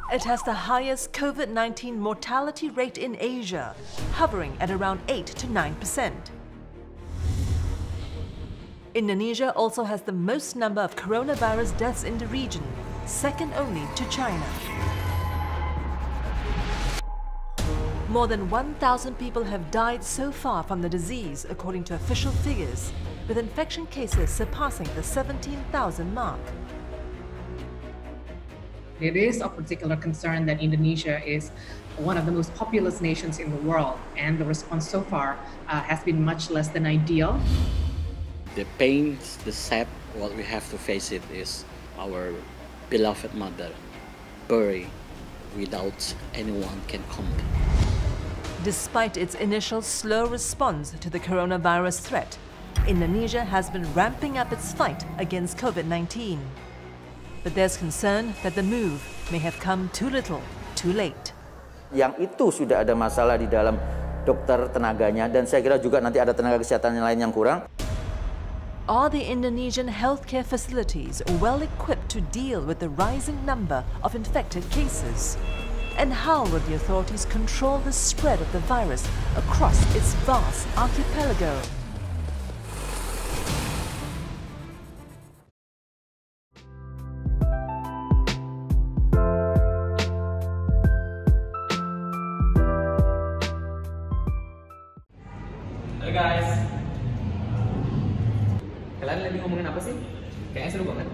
It has the highest COVID-19 mortality rate in Asia, hovering at around 8 to 9%. Indonesia also has the most number of coronavirus deaths in the region, second only to China. More than 1,000 people have died so far from the disease, according to official figures, with infection cases surpassing the 17,000 mark. It is of particular concern that Indonesia is one of the most populous nations in the world, and the response so far has been much less than ideal. The pain, the sad, what we have to face it is our beloved mother, buried without anyone can come. Despite its initial slow response to the coronavirus threat, Indonesia has been ramping up its fight against COVID-19. But there's concern that the move may have come too little, too late. Yang itu sudah ada masalah di dalam dokter tenaganya, dan saya kira juga nanti ada tenaga kesehatan yang lain yang kurang. Are the Indonesian healthcare facilities well equipped to deal with the rising number of infected cases? And how will the authorities control the spread of the virus across its vast archipelago? Halo guys, kalian lagi ngomongin apa sih? Kayaknya seru banget.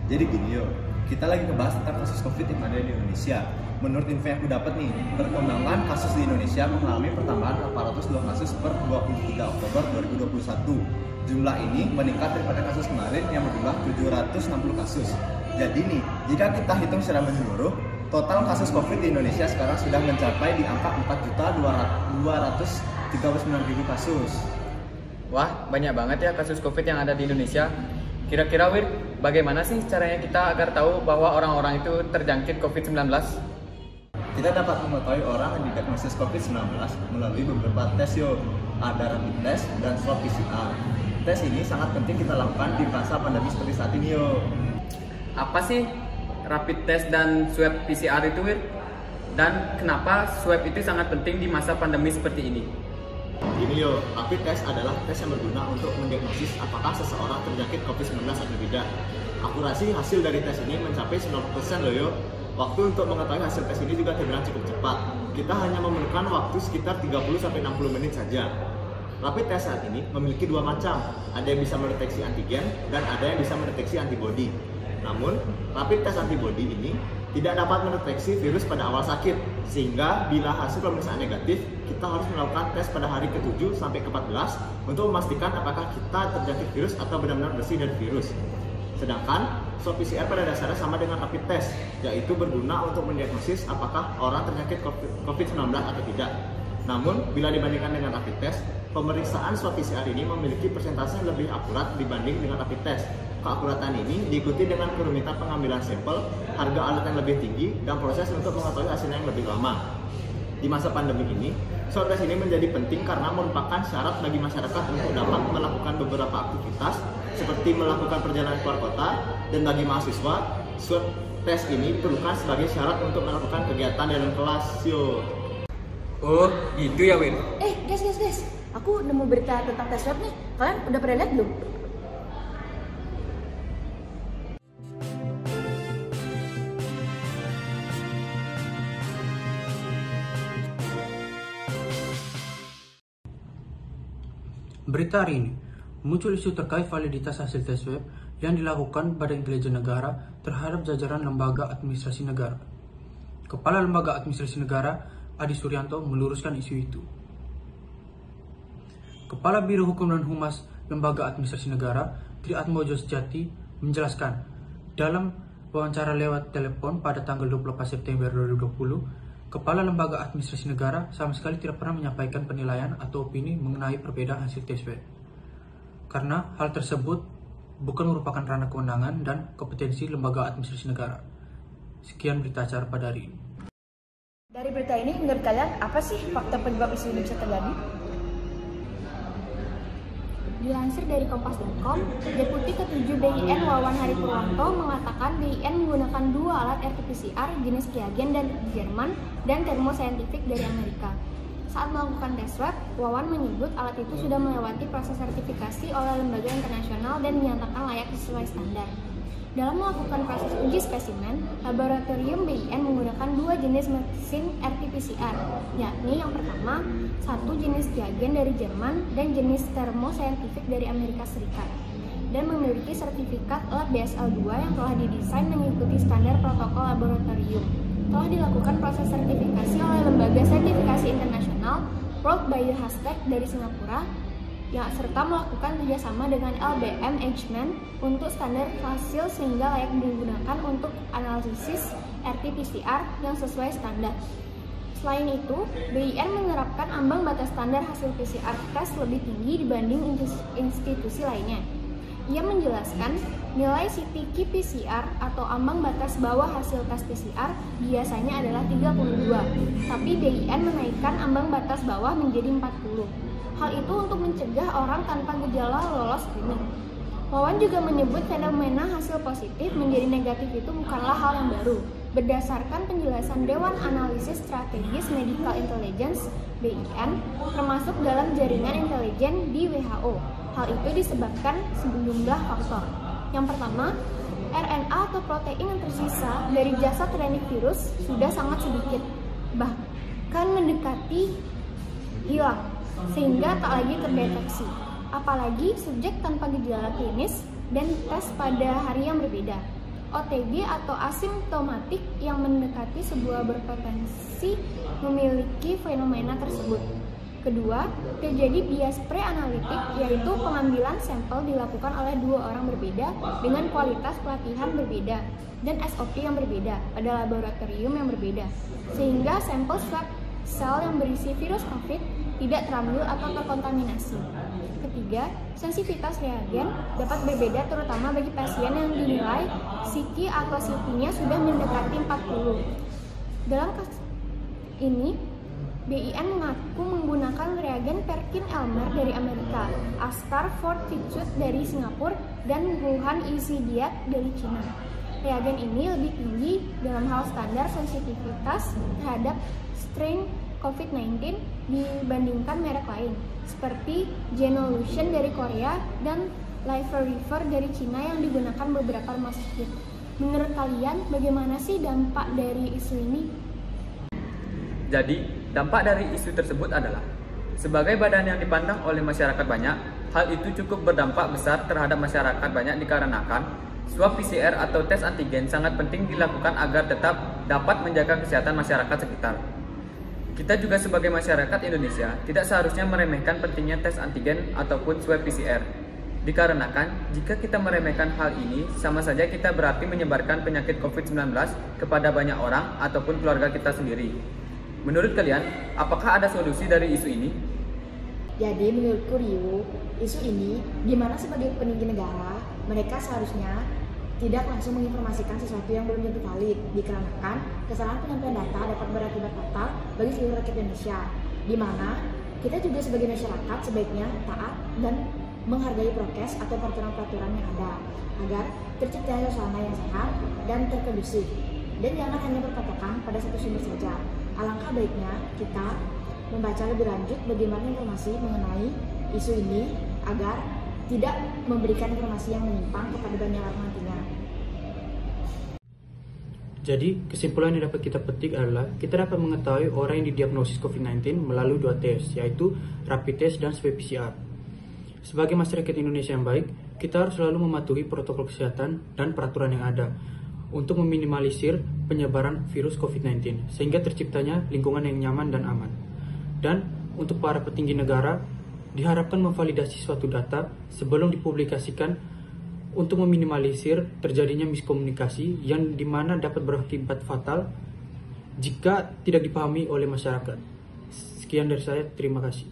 Jadi gini yo, kita lagi ngebahas tentang kasus COVID yang ada di Indonesia. Menurut info yang aku dapat nih, perkembangan kasus di Indonesia mengalami pertambahan 802 kasus per 23 Oktober 2021. Jumlah ini meningkat daripada kasus kemarin yang berjumlah 760 kasus. Jadi nih, jika kita hitung secara menyeluruh, total kasus COVID di Indonesia sekarang sudah mencapai di angka 4.239.000 kasus. Wah, banyak banget ya kasus COVID yang ada di Indonesia. Kira-kira Wir, bagaimana sih caranya kita agar tahu bahwa orang-orang itu terjangkit COVID-19? Kita dapat mengetahui orang yang didiagnosis COVID-19 melalui beberapa tes yo. Ada rapid test dan swab PCR. Tes ini sangat penting kita lakukan di masa pandemi seperti saat ini yo. Apa sih rapid test dan swab PCR itu Wir? Dan kenapa swab itu sangat penting di masa pandemi seperti ini? Gini yo, rapid test adalah tes yang berguna untuk mendiagnosis apakah seseorang terjangkit COVID-19 atau tidak. Akurasi hasil dari tes ini mencapai 90% loh yo. Waktu untuk mengetahui hasil tes ini juga terbilang cukup cepat. Kita hanya memerlukan waktu sekitar 30-60 menit saja. Rapid test saat ini memiliki dua macam. Ada yang bisa mendeteksi antigen dan ada yang bisa mendeteksi antibodi. Namun, rapid test antibodi ini tidak dapat mendeteksi virus pada awal sakit, sehingga bila hasil pemeriksaan negatif, kita harus melakukan tes pada hari ke-7 sampai ke-14 untuk memastikan apakah kita terjangkit virus atau benar-benar bersih dari virus. Sedangkan swab PCR pada dasarnya sama dengan rapid test, yaitu berguna untuk mendiagnosis apakah orang terjangkit COVID-19 atau tidak. Namun, bila dibandingkan dengan rapid test, pemeriksaan swab PCR ini memiliki persentase yang lebih akurat dibanding dengan rapid test. Keakuratan ini diikuti dengan kerumitan pengambilan sampel, harga alat yang lebih tinggi, dan proses untuk mengetahui hasilnya yang lebih lama. Di masa pandemi ini, swab test ini menjadi penting karena merupakan syarat bagi masyarakat untuk dapat melakukan beberapa aktivitas seperti melakukan perjalanan keluar kota, dan bagi mahasiswa, swab test ini diperlukan sebagai syarat untuk melakukan kegiatan dalam kelas. Yo. Oh, gitu ya Wir? Guys, aku nemu berita tentang tes swab nih. Kalian udah pernah lihat belum? Berita hari ini, muncul isu terkait validitas hasil tes swab yang dilakukan Badan Intelijen Negara terhadap jajaran Lembaga Administrasi Negara. Kepala Lembaga Administrasi Negara, Adi Suryanto, meluruskan isu itu. Kepala Biro Hukum dan Humas Lembaga Administrasi Negara, Tri Atmojo Sejati, menjelaskan dalam wawancara lewat telepon pada tanggal 24 September 2020, Kepala Lembaga Administrasi Negara sama sekali tidak pernah menyampaikan penilaian atau opini mengenai perbedaan hasil tes swab. Karena hal tersebut bukan merupakan ranah kewenangan dan kompetensi Lembaga Administrasi Negara. Sekian berita acara pada hari ini. Dari berita ini, menurut kalian apa sih faktor penyebab isu ini bisa terjadi? Dilansir dari Kompas.com, Deputi ke-7 BIN Wawan Hari Purwanto mengatakan BIN menggunakan 2 alat RT-PCR jenis Qiagen dari Jerman dan Thermo Scientific dari Amerika. Saat melakukan tes swab, Wawan menyebut alat itu sudah melewati proses sertifikasi oleh lembaga internasional dan dinyatakan layak sesuai standar. Dalam melakukan proses uji spesimen, laboratorium BIN menggunakan 2 jenis mesin RT-PCR, yakni yang pertama, 1 jenis Qiagen dari Jerman dan jenis Thermo Scientific dari Amerika Serikat, dan memiliki sertifikat lab BSL-2 yang telah didesain mengikuti standar protokol laboratorium. Telah dilakukan proses sertifikasi oleh lembaga sertifikasi internasional World Biohazard dari Singapura, yang serta melakukan kerjasama dengan LBM Eijkman untuk standar hasil sehingga layak digunakan untuk analisis RT-PCR yang sesuai standar. Selain itu, BIN menerapkan ambang batas standar hasil PCR tes lebih tinggi dibanding institusi lainnya. Ia menjelaskan, nilai CT-qPCR atau ambang batas bawah hasil tes PCR biasanya adalah 32, tapi BIN menaikkan ambang batas bawah menjadi 40. Hal itu untuk mencegah orang tanpa gejala lolos screening. Wawan juga menyebut fenomena hasil positif menjadi negatif itu bukanlah hal yang baru. Berdasarkan penjelasan Dewan Analisis Strategis Medical Intelligence (BIN), termasuk dalam jaringan intelijen di WHO. Hal itu disebabkan sejumlah faktor. Yang pertama, RNA atau protein yang tersisa dari jasad renit virus sudah sangat sedikit, bahkan mendekati hilang, sehingga tak lagi terdeteksi. Apalagi subjek tanpa gejala klinis dan tes pada hari yang berbeda. OTG atau asimptomatik yang mendekati sebuah berpotensi memiliki fenomena tersebut. Kedua, terjadi bias pre-analitik, yaitu pengambilan sampel dilakukan oleh 2 orang berbeda dengan kualitas pelatihan berbeda dan SOP yang berbeda pada laboratorium yang berbeda, sehingga sampel swab sel yang berisi virus COVID tidak terambil atau terkontaminasi. Ketiga, sensitivitas reagen dapat berbeda terutama bagi pasien yang dinilai CT atau CT-nya sudah mendekati 40. Dalam kasus ini, BIN mengaku menggunakan reagen Perkin-Elmer dari Amerika, Astar Fortitude dari Singapura, dan Wuhan EasyDiet dari China. Reagen ini lebih tinggi dalam hal standar sensitivitas terhadap strain COVID-19 dibandingkan merek lain, seperti Genolution dari Korea dan Liveriver dari China yang digunakan beberapa rumah sakit. Menurut kalian, bagaimana sih dampak dari isu ini? Jadi, dampak dari isu tersebut adalah, sebagai badan yang dipandang oleh masyarakat banyak, hal itu cukup berdampak besar terhadap masyarakat banyak dikarenakan swab PCR atau tes antigen sangat penting dilakukan agar tetap dapat menjaga kesehatan masyarakat sekitar. Kita juga sebagai masyarakat Indonesia tidak seharusnya meremehkan pentingnya tes antigen ataupun swab PCR. Dikarenakan, jika kita meremehkan hal ini, sama saja kita berarti menyebarkan penyakit COVID-19 kepada banyak orang ataupun keluarga kita sendiri. Menurut kalian, apakah ada solusi dari isu ini? Jadi menurutku Rio, isu ini dimana sebagai peninggi negara, mereka seharusnya tidak langsung menginformasikan sesuatu yang belum tentu valid, dikarenakan kesalahan penyampaian data dapat berakibat fatal bagi seluruh rakyat Indonesia, di mana kita juga sebagai masyarakat sebaiknya taat dan menghargai prokes atau peraturan-peraturan yang ada, agar tercipta suasana yang sehat dan terkondusif, dan jangan hanya berpatokan pada satu sumber saja. Alangkah baiknya kita membaca lebih lanjut bagaimana informasi mengenai isu ini agar tidak memberikan informasi yang menyimpang kepada banyak orang nantinya. Jadi, kesimpulan yang dapat kita petik adalah kita dapat mengetahui orang yang didiagnosis COVID-19 melalui 2 tes, yaitu rapid test dan swab PCR. Sebagai masyarakat Indonesia yang baik, kita harus selalu mematuhi protokol kesehatan dan peraturan yang ada untuk meminimalisir penyebaran virus COVID-19 sehingga terciptanya lingkungan yang nyaman dan aman. Dan untuk para petinggi negara diharapkan memvalidasi suatu data sebelum dipublikasikan untuk meminimalisir terjadinya miskomunikasi yang dimana dapat berakibat fatal jika tidak dipahami oleh masyarakat. Sekian dari saya, terima kasih.